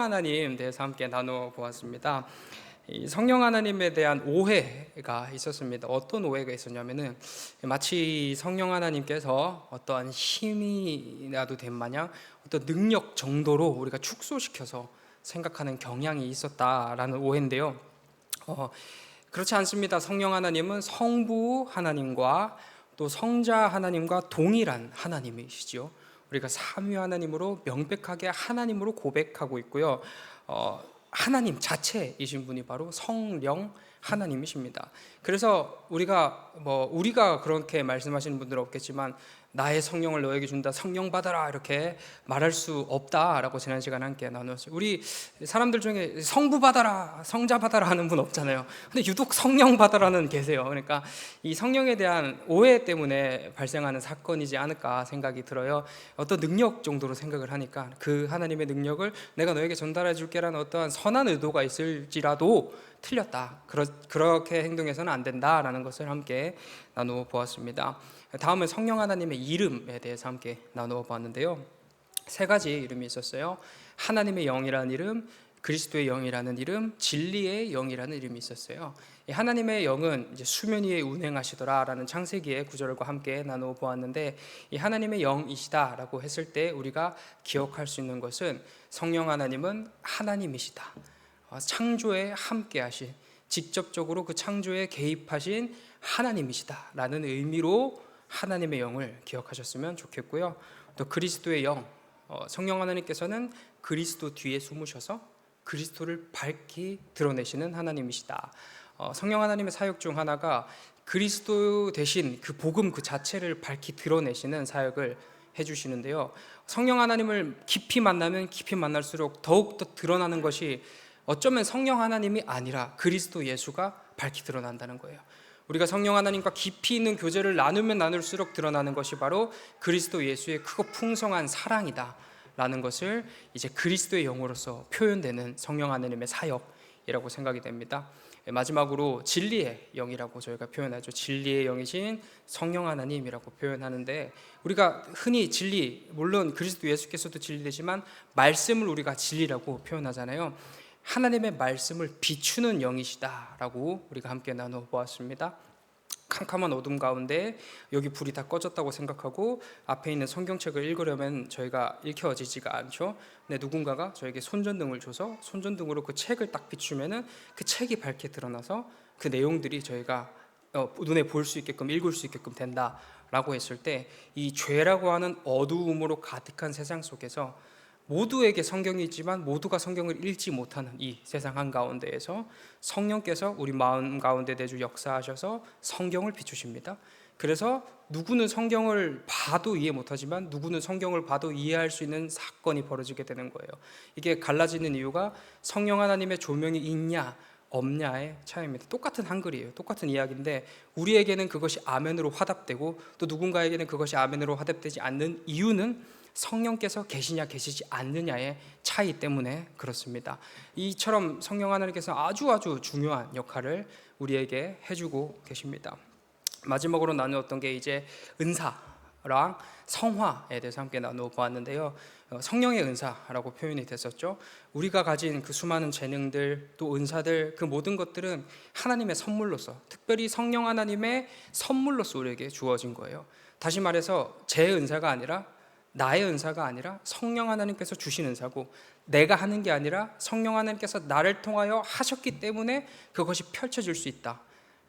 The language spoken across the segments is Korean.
하나님 대해서 함께 나누어 보았습니다. 이 성령 하나님에 대한 오해가 있었습니다. 어떤 오해가 있었냐면은 마치 성령 하나님께서 어떠한 힘이라도 된 마냥 어떤 능력 정도로 우리가 축소시켜서 생각하는 경향이 있었다라는 오해인데요. 그렇지 않습니다. 성령 하나님은 성부 하나님과 또 성자 하나님과 동일한 하나님이시죠. 우리가 삼위 하나님으로 명백하게 하나님으로 고백하고 있고요. 하나님 자체이신 분이 바로 성령 하나님이십니다. 그래서 우리가 그렇게 말씀하시는 분들은 없겠지만 나의 성령을 너에게 준다, 성령 받아라 이렇게 말할 수 없다라고 지난 시간에 함께 나누었어요. 우리 사람들 중에 성부 받아라, 성자 받아라 하는 분 없잖아요. 근데 유독 성령 받아라는 계세요. 그러니까 이 성령에 대한 오해 때문에 발생하는 사건이지 않을까 생각이 들어요. 어떤 능력 정도로 생각을 하니까 그 하나님의 능력을 내가 너에게 전달해 줄게라는 어떠한 선한 의도가 있을지라도 틀렸다. 그렇게 행동해서는 안 된다라는 것을 함께 나누어 보았습니다. 다음은 성령 하나님의 이름에 대해서 함께 나누어 보았는데요. 세 가지 이름이 있었어요. 하나님의 영이라는 이름, 그리스도의 영이라는 이름, 진리의 영이라는 이름이 있었어요. 하나님의 영은 이제 수면 위에 운행하시더라라는 창세기의 구절과 함께 나누어 보았는데, 이 하나님의 영이시다라고 했을 때 우리가 기억할 수 있는 것은 성령 하나님은 하나님이시다. 창조에 함께하신, 직접적으로 그 창조에 개입하신 하나님이시다라는 의미로 하나님의 영을 기억하셨으면 좋겠고요. 또 그리스도의 영, 성령 하나님께서는 그리스도 뒤에 숨으셔서 그리스도를 밝히 드러내시는 하나님이시다. 성령 하나님의 사역 중 하나가 그리스도 대신 그 복음 그 자체를 밝히 드러내시는 사역을 해주시는데요. 성령 하나님을 깊이 만나면 깊이 만날수록 더욱더 드러나는 것이 어쩌면 성령 하나님이 아니라 그리스도 예수가 밝히 드러난다는 거예요. 우리가 성령 하나님과 깊이 있는 교제를 나누면 나눌수록 드러나는 것이 바로 그리스도 예수의 크고 풍성한 사랑이다 라는 것을 이제 그리스도의 영으로서 표현되는 성령 하나님의 사역이라고 생각이 됩니다. 마지막으로 진리의 영이라고 저희가 표현하죠. 진리의 영이신 성령 하나님이라고 표현하는데, 우리가 흔히 진리, 물론 그리스도 예수께서도 진리되지만 말씀을 우리가 진리라고 표현하잖아요. 하나님의 말씀을 비추는 영이시다라고 우리가 함께 나누어 보았습니다. 캄캄한 어둠 가운데 여기 불이 다 꺼졌다고 생각하고 앞에 있는 성경책을 읽으려면 저희가 읽혀지지가 않죠. 근데 누군가가 저에게 손전등을 줘서 손전등으로 그 책을 딱 비추면은 그 책이 밝게 드러나서 그 내용들이 저희가 눈에 볼 수 있게끔, 읽을 수 있게끔 된다라고 했을 때, 이 죄라고 하는 어두움으로 가득한 세상 속에서 모두에게 성경이 있지만 모두가 성경을 읽지 못하는 이 세상 한가운데에서 성령께서 우리 마음 가운데 내주 역사하셔서 성경을 비추십니다. 그래서 누구는 성경을 봐도 이해 못하지만 누구는 성경을 봐도 이해할 수 있는 사건이 벌어지게 되는 거예요. 이게 갈라지는 이유가 성령 하나님의 조명이 있냐 없냐의 차이입니다. 똑같은 한글이에요. 똑같은 이야기인데 우리에게는 그것이 아멘으로 화답되고 또 누군가에게는 그것이 아멘으로 화답되지 않는 이유는 성령께서 계시냐 계시지 않느냐의 차이 때문에 그렇습니다. 이처럼 성령 하나님께서 아주 중요한 역할을 우리에게 해주고 계십니다. 마지막으로 나누었던 게 이제 은사랑 성화에 대해서 함께 나누어 보았는데요. 성령의 은사라고 표현이 됐었죠. 우리가 가진 그 수많은 재능들, 또 은사들, 그 모든 것들은 하나님의 선물로서, 특별히 성령 하나님의 선물로서 우리에게 주어진 거예요. 다시 말해서 제 은사가 아니라, 나의 은사가 아니라 성령 하나님께서 주신 은사고, 내가 하는 게 아니라 성령 하나님께서 나를 통하여 하셨기 때문에 그것이 펼쳐질 수 있다.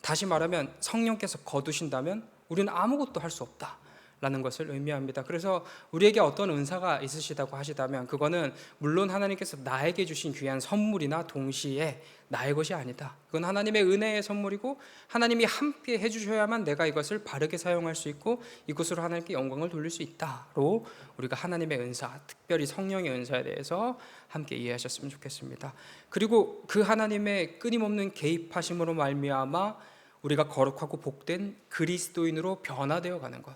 다시 말하면 성령께서 거두신다면 우리는 아무것도 할 수 없다 라는 것을 의미합니다. 그래서 우리에게 어떤 은사가 있으시다고 하시다면 그거는 물론 하나님께서 나에게 주신 귀한 선물이나 동시에 나의 것이 아니다. 그건 하나님의 은혜의 선물이고 하나님이 함께 해주셔야만 내가 이것을 바르게 사용할 수 있고 이것으로 하나님께 영광을 돌릴 수 있다로 우리가 하나님의 은사, 특별히 성령의 은사에 대해서 함께 이해하셨으면 좋겠습니다. 그리고 그 하나님의 끊임없는 개입하심으로 말미암아 우리가 거룩하고 복된 그리스도인으로 변화되어 가는 것,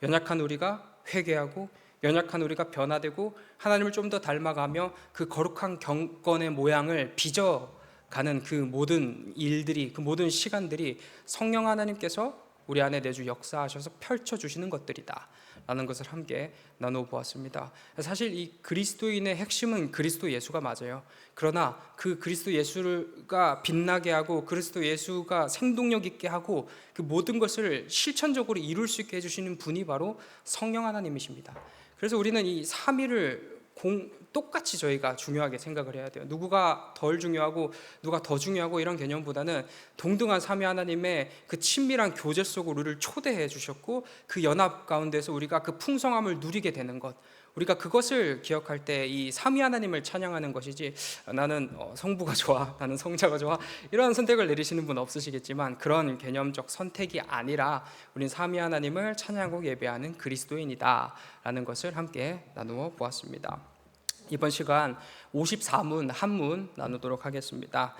연약한 우리가 회개하고 연약한 우리가 변화되고 하나님을 좀 더 닮아가며 그 거룩한 경건의 모양을 빚어가는 그 모든 일들이, 그 모든 시간들이 성령 하나님께서 우리 안에 내주 역사하셔서 펼쳐주시는 것들이다 라는 것을 함께 나누어 보았습니다. 사실 이 그리스도인의 핵심은 그리스도 예수가 맞아요. 그러나 그 그리스도 예수가 빛나게 하고 그리스도 예수가 생동력 있게 하고 그 모든 것을 실천적으로 이룰 수 있게 해주시는 분이 바로 성령 하나님이십니다. 그래서 우리는 이 삼위를 똑같이 저희가 중요하게 생각을 해야 돼요. 누구가 덜 중요하고 누가 더 중요하고 이런 개념보다는 동등한 삼위 하나님의 그 친밀한 교제 속으로 우리를 초대해 주셨고 그 연합 가운데서 우리가 그 풍성함을 누리게 되는 것, 우리가 그것을 기억할 때 이 삼위 하나님을 찬양하는 것이지, 나는 성부가 좋아, 나는 성자가 좋아, 이런 선택을 내리시는 분 없으시겠지만 그런 개념적 선택이 아니라 우리는 삼위 하나님을 찬양하고 예배하는 그리스도인이다 라는 것을 함께 나누어 보았습니다. 이번 시간 54문 한문 나누도록 하겠습니다.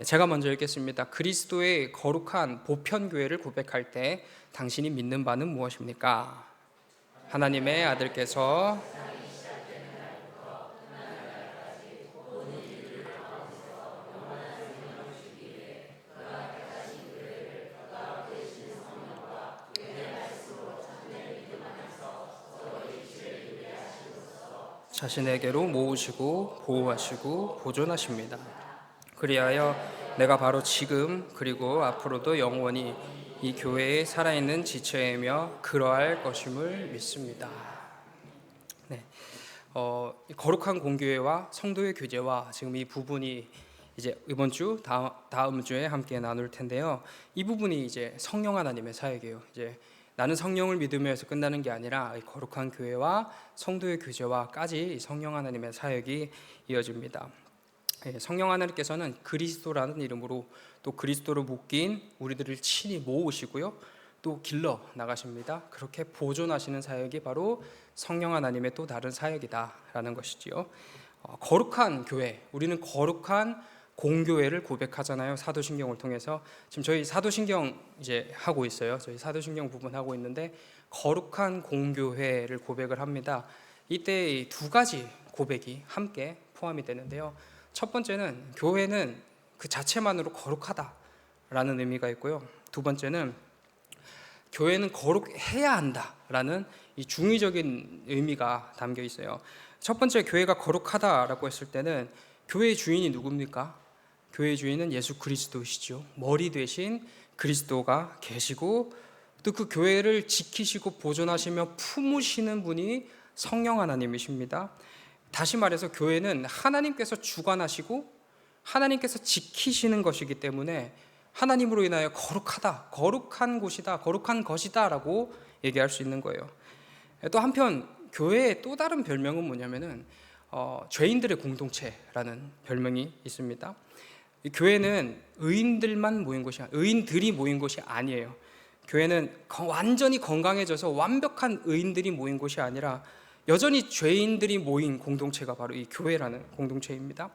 제가 먼저 읽겠습니다. 그리스도의 거룩한 보편교회를 고백할 때 당신이 믿는 바는 무엇입니까? 하나님의 아들께서 자신에게로 모으시고 보호하시고 보존하십니다. 그리하여 내가 바로 지금 그리고 앞으로도 영원히 이 교회에 살아있는 지체이며 그러할 것임을 믿습니다. 네, 거룩한 공교회와 성도의 교제와 지금 이 부분이 이제 이번 주 다음 주에 함께 나눌 텐데요. 이 부분이 이제 성령 하나님의 사역이에요. 이제 나는 성령을 믿으면서 끝나는 게 아니라 거룩한 교회와 성도의 교제와까지 성령 하나님의 사역이 이어집니다. 성령 하나님께서는 그리스도라는 이름으로 또 그리스도로 묶인 우리들을 친히 모으시고요, 또 길러 나가십니다. 그렇게 보존하시는 사역이 바로 성령 하나님의 또 다른 사역이다라는 것이지요. 거룩한 교회, 우리는 거룩한 공교회를 고백하잖아요. 사도신경을 통해서 지금 저희 사도신경 이제 하고 있어요. 저희 사도신경 부분 하고 있는데 거룩한 공교회를 고백을 합니다. 이때 두 가지 고백이 함께 포함이 되는데요. 첫 번째는 교회는 그 자체만으로 거룩하다라는 의미가 있고요. 두 번째는 교회는 거룩해야 한다라는 이 중의적인 의미가 담겨 있어요. 첫 번째 교회가 거룩하다라고 했을 때는 교회의 주인이 누굽니까? 교회의 주인은 예수 그리스도시죠. 머리 되신 그리스도가 계시고 또 그 교회를 지키시고 보존하시며 품으시는 분이 성령 하나님이십니다. 다시 말해서 교회는 하나님께서 주관하시고 하나님께서 지키시는 것이기 때문에 하나님으로 인하여 거룩하다, 거룩한 곳이다, 거룩한 것이다 라고 얘기할 수 있는 거예요. 또 한편 교회의 또 다른 별명은 뭐냐면은 죄인들의 공동체라는 별명이 있습니다. 이 교회는 의인들만 모인 곳이 의인들이 모인 곳이 아니에요. 교회는 완전히 건강해져서 완벽한 의인들이 모인 곳이 아니라 여전히 죄인들이 모인 공동체가 바로 이 교회라는 공동체입니다.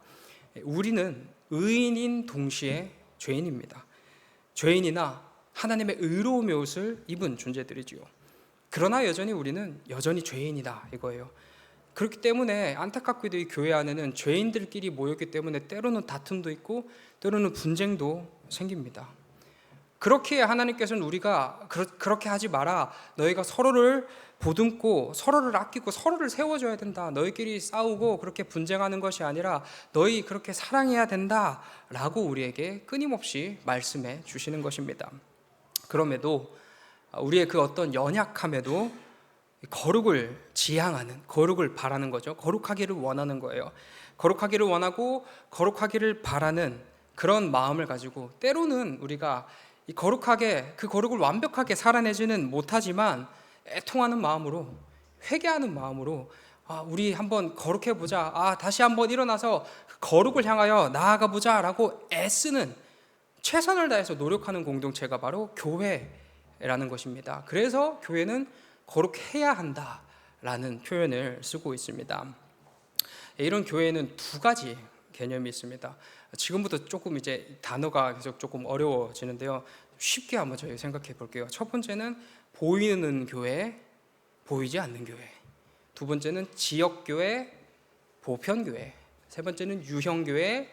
우리는 의인인 동시에 죄인입니다. 죄인이나 하나님의 의로움의 옷을 입은 존재들이지요. 그러나 여전히 우리는 여전히 죄인이다 이거예요. 그렇기 때문에 안타깝게도 이 교회 안에는 죄인들끼리 모였기 때문에 때로는 다툼도 있고 때로는 분쟁도 생깁니다. 그렇게 하나님께서는 우리가 그렇게 하지 마라, 너희가 서로를 보듬고 서로를 아끼고 서로를 세워줘야 된다, 너희끼리 싸우고 그렇게 분쟁하는 것이 아니라 너희 그렇게 사랑해야 된다 라고 우리에게 끊임없이 말씀해 주시는 것입니다. 그럼에도 우리의 그 어떤 연약함에도 거룩을 지향하는, 거룩을 바라는 거죠. 거룩하기를 원하는 거예요. 거룩하기를 원하고 거룩하기를 바라는 그런 마음을 가지고 때로는 우리가 이 거룩하게 그 거룩을 완벽하게 살아내지는 못하지만 애통하는 마음으로, 회개하는 마음으로 우리 한번 거룩해 보자, 다시 한번 일어나서 거룩을 향하여 나아가 보자 라고 애쓰는, 최선을 다해서 노력하는 공동체가 바로 교회라는 것입니다. 그래서 교회는 거룩해야 한다라는 표현을 쓰고 있습니다. 이런 교회는 두 가지 개념이 있습니다. 지금부터 조금 이제 단어가 계속 조금 어려워지는데요. 쉽게 한번 저희 생각해 볼게요. 첫 번째는 보이는 교회, 보이지 않는 교회. 두 번째는 지역교회, 보편교회. 세 번째는 유형교회,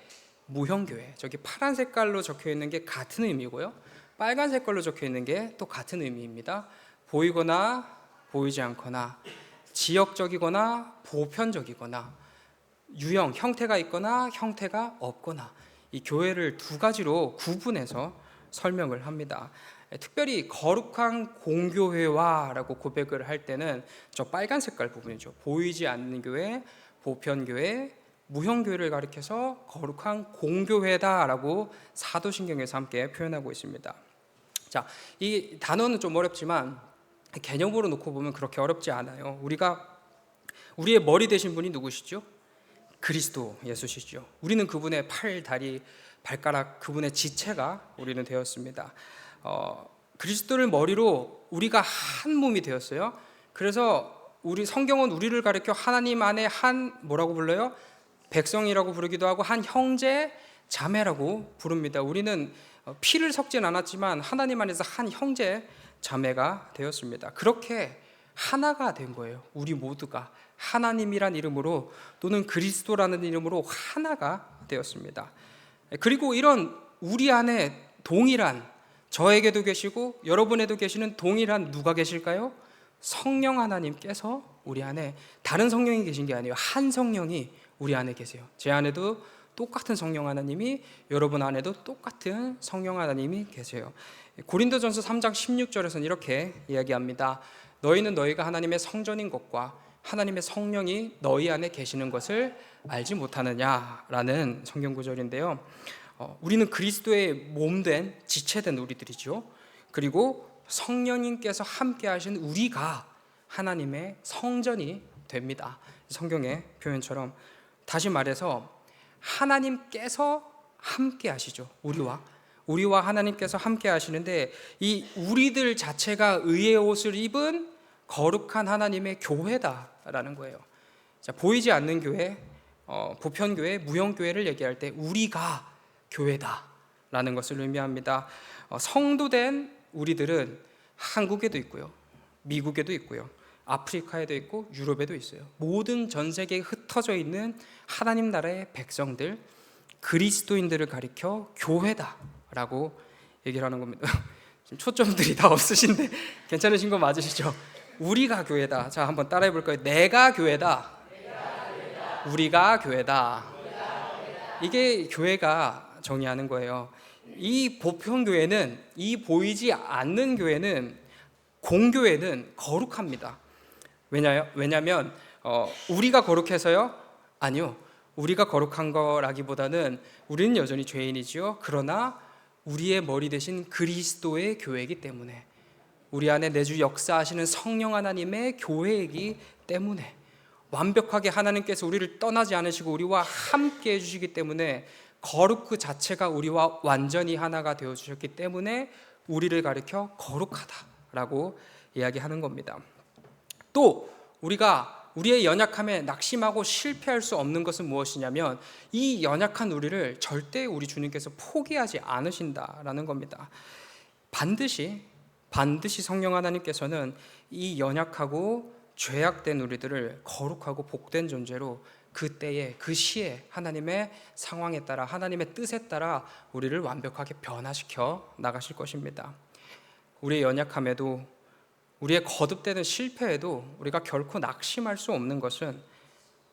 무형교회. 저기 파란 색깔로 적혀 있는 게 같은 의미고요. 빨간 색깔로 적혀 있는 게 또 같은 의미입니다. 보이거나 보이지 않거나 지역적이거나 보편적이거나 유형, 형태가 있거나 형태가 없거나 이 교회를 두 가지로 구분해서 설명을 합니다. 특별히 거룩한 공교회와라고 고백을 할 때는 저 빨간 색깔 부분이죠. 보이지 않는 교회, 보편교회, 무형교회를 가리켜서 거룩한 공교회다라고 사도신경에서 함께 표현하고 있습니다. 자, 이 단어는 좀 어렵지만 개념으로 놓고 보면 그렇게 어렵지 않아요. 우리의 머리 되신 분이 누구시죠? 그리스도 예수시죠. 우리는 그분의 팔, 다리, 발가락, 그분의 지체가 우리는 되었습니다. 그리스도를 머리로 우리가 한 몸이 되었어요. 그래서 우리 성경은 우리를 가리켜 하나님 안에 한 뭐라고 불러요? 백성이라고 부르기도 하고 한 형제, 자매라고 부릅니다. 우리는 피를 섞진 않았지만 하나님 안에서 한 형제, 자매가 되었습니다. 그렇게 하나가 된 거예요. 우리 모두가 하나님이란 이름으로 또는 그리스도라는 이름으로 하나가 되었습니다. 그리고 이런 우리 안에 동일한, 저에게도 계시고 여러분에도 계시는 동일한 누가 계실까요? 성령 하나님께서 우리 안에, 다른 성령이 계신 게 아니에요. 한 성령이 우리 안에 계세요. 제 안에도 똑같은 성령 하나님이, 여러분 안에도 똑같은 성령 하나님이 계세요. 고린도전서 3장 16절에서는 이렇게 이야기합니다. 너희는 너희가 하나님의 성전인 것과 하나님의 성령이 너희 안에 계시는 것을 알지 못하느냐라는 성경 구절인데요. 우리는 그리스도의 몸된 지체된 우리들이죠. 그리고 성령님께서 함께 하신 우리가 하나님의 성전이 됩니다. 성경의 표현처럼 다시 말해서 하나님께서 함께 하시죠. 우리와 하나님께서 함께 하시는데 이 우리들 자체가 의의 옷을 입은 거룩한 하나님의 교회다라는 거예요. 자, 보이지 않는 교회, 보편교회, 무형교회를 얘기할 때 우리가 교회다라는 것을 의미합니다. 성도된 우리들은 한국에도 있고요, 미국에도 있고요, 아프리카에도 있고 유럽에도 있어요. 모든 전 세계에 흩어져 있는 하나님 나라의 백성들, 그리스도인들을 가리켜 교회다라고 얘기를 하는 겁니다. 지금 초점들이 다 없으신데 괜찮으신 거 맞으시죠? 우리가 교회다. 자, 한번 따라해 볼까요? 내가 교회다. 우리가 교회다. 이게 교회가 정의하는 거예요. 이 보편교회는, 이 보이지 않는 교회는, 공교회는 거룩합니다. 왜냐하면 우리가 거룩해서요? 아니요. 우리가 거룩한 거라기보다는 우리는 여전히 죄인이지요. 그러나 우리의 머리 대신 그리스도의 교회이기 때문에, 우리 안에 내주 역사하시는 성령 하나님의 교회이기 때문에, 완벽하게 하나님께서 우리를 떠나지 않으시고 우리와 함께 해주시기 때문에, 거룩 그 자체가 우리와 완전히 하나가 되어주셨기 때문에 우리를 가리켜 거룩하다라고 이야기하는 겁니다. 또 우리의 연약함에 낙심하고 실패할 수 없는 것은 무엇이냐면, 이 연약한 우리를 절대 우리 주님께서 포기하지 않으신다라는 겁니다. 반드시 성령 하나님께서는 이 연약하고 죄악된 우리들을 거룩하고 복된 존재로 그때에, 그 시에 하나님의 상황에 따라, 하나님의 뜻에 따라 우리를 완벽하게 변화시켜 나가실 것입니다. 우리의 연약함에도, 우리의 거듭되는 실패에도 우리가 결코 낙심할 수 없는 것은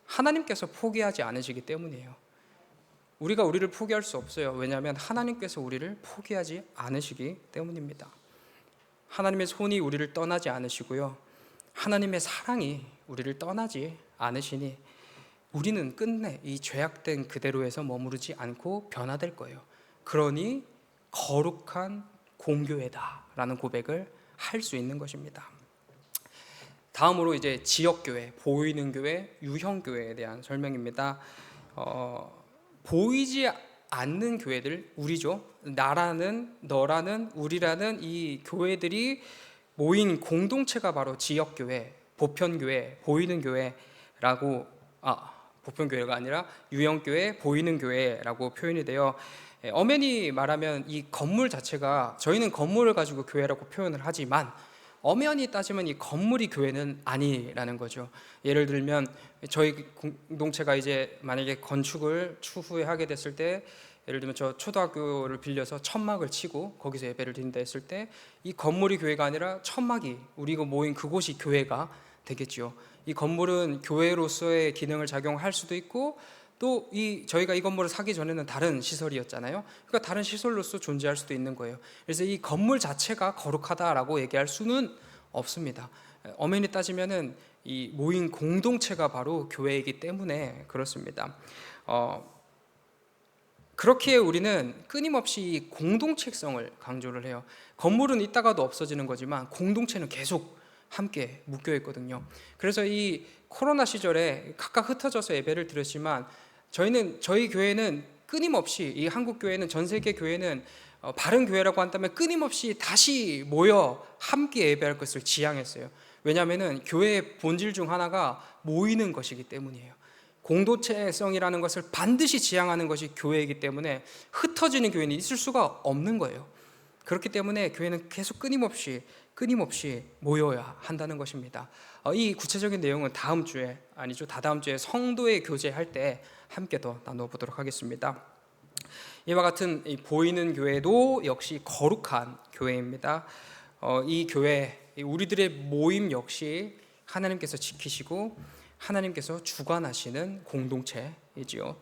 하나님께서 포기하지 않으시기 때문이에요. 우리가 우리를 포기할 수 없어요. 왜냐하면 하나님께서 우리를 포기하지 않으시기 때문입니다. 하나님의 손이 우리를 떠나지 않으시고요, 하나님의 사랑이 우리를 떠나지 않으시니 우리는 끝내 이 죄악된 그대로에서 머무르지 않고 변화될 거예요. 그러니 거룩한 공교회다라는 고백을 할 수 있는 것입니다. 다음으로 이제 지역교회, 보이는 교회, 유형교회에 대한 설명입니다. 보이지 않는 교회들, 우리죠. 나라는, 너라는, 우리라는 이 교회들이 모인 공동체가 바로 지역교회, 보편교회, 보이는 교회라고, 보편교회가 아니라 유형교회, 보이는 교회라고 표현이 돼요. 엄연히 말하면 이 건물 자체가, 저희는 건물을 가지고 교회라고 표현을 하지만 엄연히 따지면 이 건물이 교회는 아니라는 거죠. 예를 들면 저희 공동체가 이제 만약에 건축을 추후에 하게 됐을 때 예를 들면 저 초등학교를 빌려서 천막을 치고 거기서 예배를 드린다 했을 때 이 건물이 교회가 아니라 천막이 우리가 모인 그곳이 교회가 되겠지요. 이 건물은 교회로서의 기능을 작용할 수도 있고 또 저희가 이 건물을 사기 전에는 다른 시설이었잖아요. 그러니까 다른 시설로서 존재할 수도 있는 거예요. 그래서 이 건물 자체가 거룩하다라고 얘기할 수는 없습니다. 엄연히 따지면은 이 모인 공동체가 바로 교회이기 때문에 그렇습니다. 그렇기에 우리는 끊임없이 공동체성을 강조를 해요. 건물은 있다가도 없어지는 거지만 공동체는 계속 함께 묶여 있거든요. 그래서 이 코로나 시절에 각각 흩어져서 예배를 드렸지만 저희 교회는 끊임없이 이 한국 교회는 전 세계 교회는 바른 교회라고 한다면 끊임없이 다시 모여 함께 예배할 것을 지향했어요. 왜냐하면 교회의 본질 중 하나가 모이는 것이기 때문이에요. 공동체성이라는 것을 반드시 지향하는 것이 교회이기 때문에 흩어지는 교회는 있을 수가 없는 거예요. 그렇기 때문에 교회는 계속 끊임없이 모여야 한다는 것입니다. 이 구체적인 내용은 다다음 주에 성도의 교제할 때 함께 더 나눠보도록 하겠습니다. 이와 같은 보이는 교회도 역시 거룩한 교회입니다. 이 교회, 우리들의 모임 역시 하나님께서 지키시고 하나님께서 주관하시는 공동체이지요.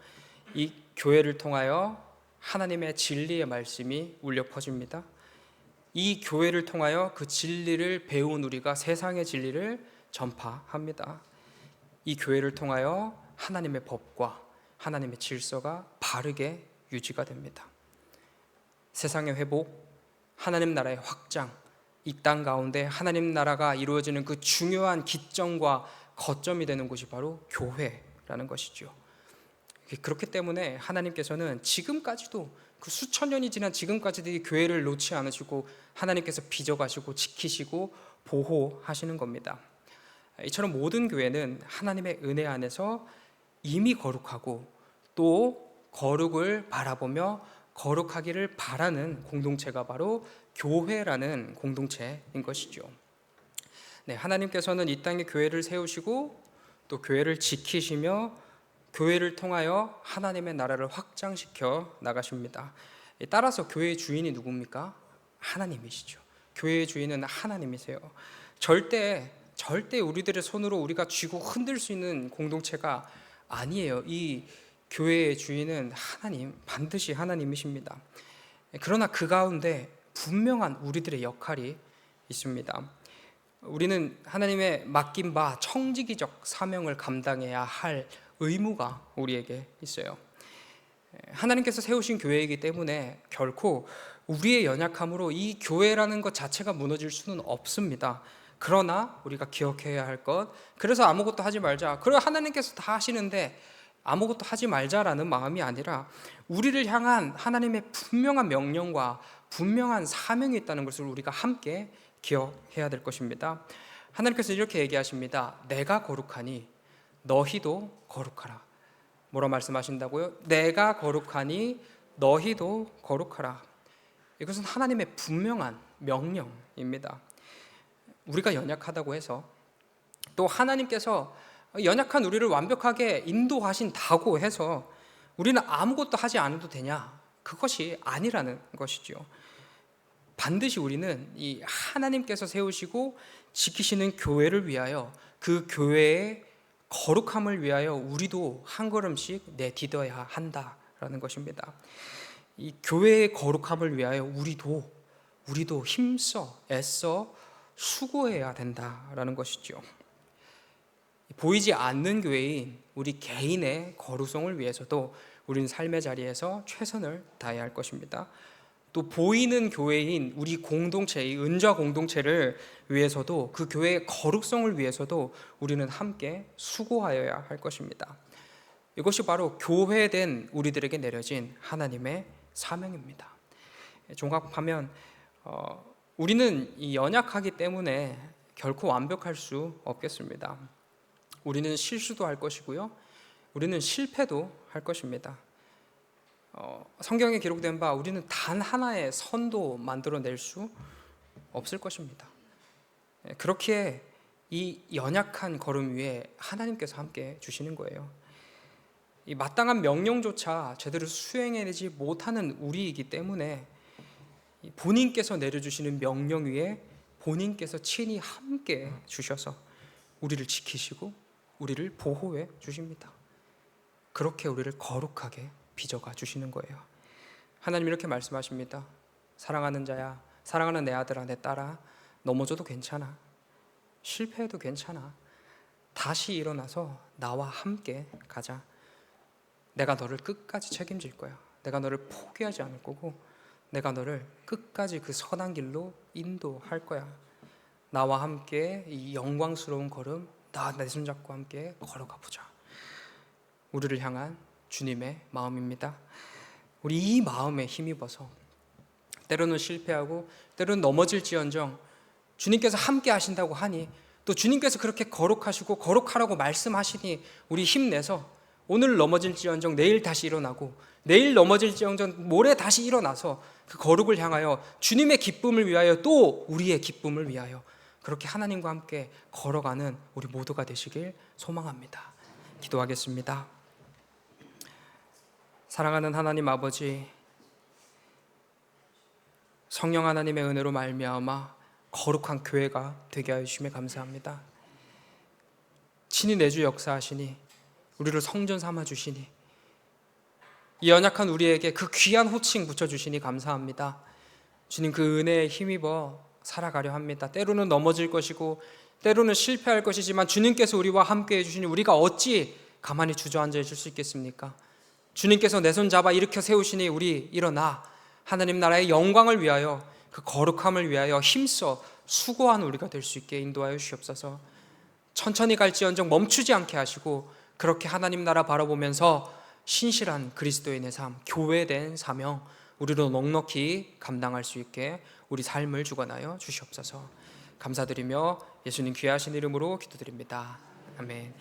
이 교회를 통하여 하나님의 진리의 말씀이 울려 퍼집니다. 이 교회를 통하여 그 진리를 배운 우리가 세상의 진리를 전파합니다. 이 교회를 통하여 하나님의 법과 하나님의 질서가 바르게 유지가 됩니다. 세상의 회복, 하나님 나라의 확장, 이 땅 가운데 하나님 나라가 이루어지는 그 중요한 기점과 거점이 되는 곳이 바로 교회라는 것이죠. 그렇기 때문에 하나님께서는 지금까지도 그 수천 년이 지난 지금까지도 이 교회를 놓지 않으시고 하나님께서 빚어가시고 지키시고 보호하시는 겁니다. 이처럼 모든 교회는 하나님의 은혜 안에서 이미 거룩하고 또 거룩을 바라보며 거룩하기를 바라는 공동체가 바로 교회라는 공동체인 것이죠. 네, 하나님께서는 이 땅에 교회를 세우시고 또 교회를 지키시며 교회를 통하여 하나님의 나라를 확장시켜 나가십니다. 따라서 교회의 주인이 누굽니까? 하나님이시죠. 교회의 주인은 하나님이세요. 절대 우리들의 손으로 우리가 쥐고 흔들 수 있는 공동체가 아니에요. 이 교회의 주인은 반드시 하나님이십니다. 그러나 그 가운데 분명한 우리들의 역할이 있습니다. 우리는 하나님의 맡긴 바 청지기적 사명을 감당해야 할 의무가 우리에게 있어요. 하나님께서 세우신 교회이기 때문에 결코 우리의 연약함으로 이 교회라는 것 자체가 무너질 수는 없습니다. 그러나 우리가 기억해야 할 것, 그래서 아무것도 하지 말자. 그래 하나님께서 다 하시는데 아무것도 하지 말자라는 마음이 아니라 우리를 향한 하나님의 분명한 명령과 분명한 사명이 있다는 것을 우리가 함께 기억해야 될 것입니다. 하나님께서 이렇게 얘기하십니다. 내가 거룩하니 너희도 거룩하라. 뭐라 말씀하신다고요? 내가 거룩하니 너희도 거룩하라. 이것은 하나님의 분명한 명령입니다. 우리가 연약하다고 해서 또 하나님께서 연약한 우리를 완벽하게 인도하신다고 해서 우리는 아무것도 하지 않아도 되냐? 그것이 아니라는 것이죠. 반드시 우리는 이 하나님께서 세우시고 지키시는 교회를 위하여 그 교회의 거룩함을 위하여 우리도 한 걸음씩 내디뎌야 한다라는 것입니다. 이 교회의 거룩함을 위하여 우리도 힘써 애써 수고해야 된다라는 것이죠. 보이지 않는 교회인 우리 개인의 거룩성을 위해서도 우리는 삶의 자리에서 최선을 다해야 할 것입니다. 또 보이는 교회인 우리 공동체의 은좌 공동체를 위해서도 그 교회의 거룩성을 위해서도 우리는 함께 수고하여야 할 것입니다. 이것이 바로 교회된 우리들에게 내려진 하나님의 사명입니다. 종합하면 우리는 연약하기 때문에 결코 완벽할 수 없겠습니다. 우리는 실수도 할 것이고요. 우리는 실패도 할 것입니다. 성경에 기록된 바 우리는 단 하나의 선도 만들어낼 수 없을 것입니다. 그렇기에 이 연약한 걸음 위에 하나님께서 함께 주시는 거예요. 이 마땅한 명령조차 제대로 수행해내지 못하는 우리이기 때문에 본인께서 내려주시는 명령 위에 본인께서 친히 함께 주셔서 우리를 지키시고 우리를 보호해 주십니다. 그렇게 우리를 거룩하게 빚어가 주시는 거예요. 하나님 이렇게 말씀하십니다. 사랑하는 자야, 사랑하는 내 아들아, 내 딸아, 넘어져도 괜찮아, 실패해도 괜찮아, 다시 일어나서 나와 함께 가자. 내가 너를 끝까지 책임질 거야. 내가 너를 포기하지 않을 거고 내가 너를 끝까지 그 선한 길로 인도할 거야. 나와 함께 이 영광스러운 걸음, 나 내 손잡고 함께 걸어가 보자. 우리를 향한 주님의 마음입니다. 우리 이 마음에 힘입어서 때로는 실패하고 때로는 넘어질지언정 주님께서 함께 하신다고 하니, 또 주님께서 그렇게 거룩하시고 거룩하라고 말씀하시니 우리 힘내서 오늘 넘어질지언정 내일 다시 일어나고, 내일 넘어질지언정 모레 다시 일어나서 그 거룩을 향하여 주님의 기쁨을 위하여 또 우리의 기쁨을 위하여 그렇게 하나님과 함께 걸어가는 우리 모두가 되시길 소망합니다. 기도하겠습니다. 사랑하는 하나님 아버지, 성령 하나님의 은혜로 말미암아 거룩한 교회가 되게 하여 주심에 감사합니다. 친히 내주 역사하시니 우리를 성전 삼아 주시니 이 연약한 우리에게 그 귀한 호칭 붙여주시니 감사합니다. 주님, 그 은혜에 힘입어 살아가려 합니다. 때로는 넘어질 것이고 때로는 실패할 것이지만 주님께서 우리와 함께 해주시니 우리가 어찌 가만히 주저앉아 있을 수 있겠습니까? 주님께서 내 손 잡아 일으켜 세우시니 우리 일어나 하나님 나라의 영광을 위하여, 그 거룩함을 위하여 힘써 수고한 우리가 될 수 있게 인도하여 주시옵소서. 천천히 갈지언정 멈추지 않게 하시고 그렇게 하나님 나라 바라보면서 신실한 그리스도인의 삶, 교회된 사명 우리로 넉넉히 감당할 수 있게 우리 삶을 주관하여 주시옵소서. 감사드리며 예수님 귀하신 이름으로 기도드립니다. 아멘.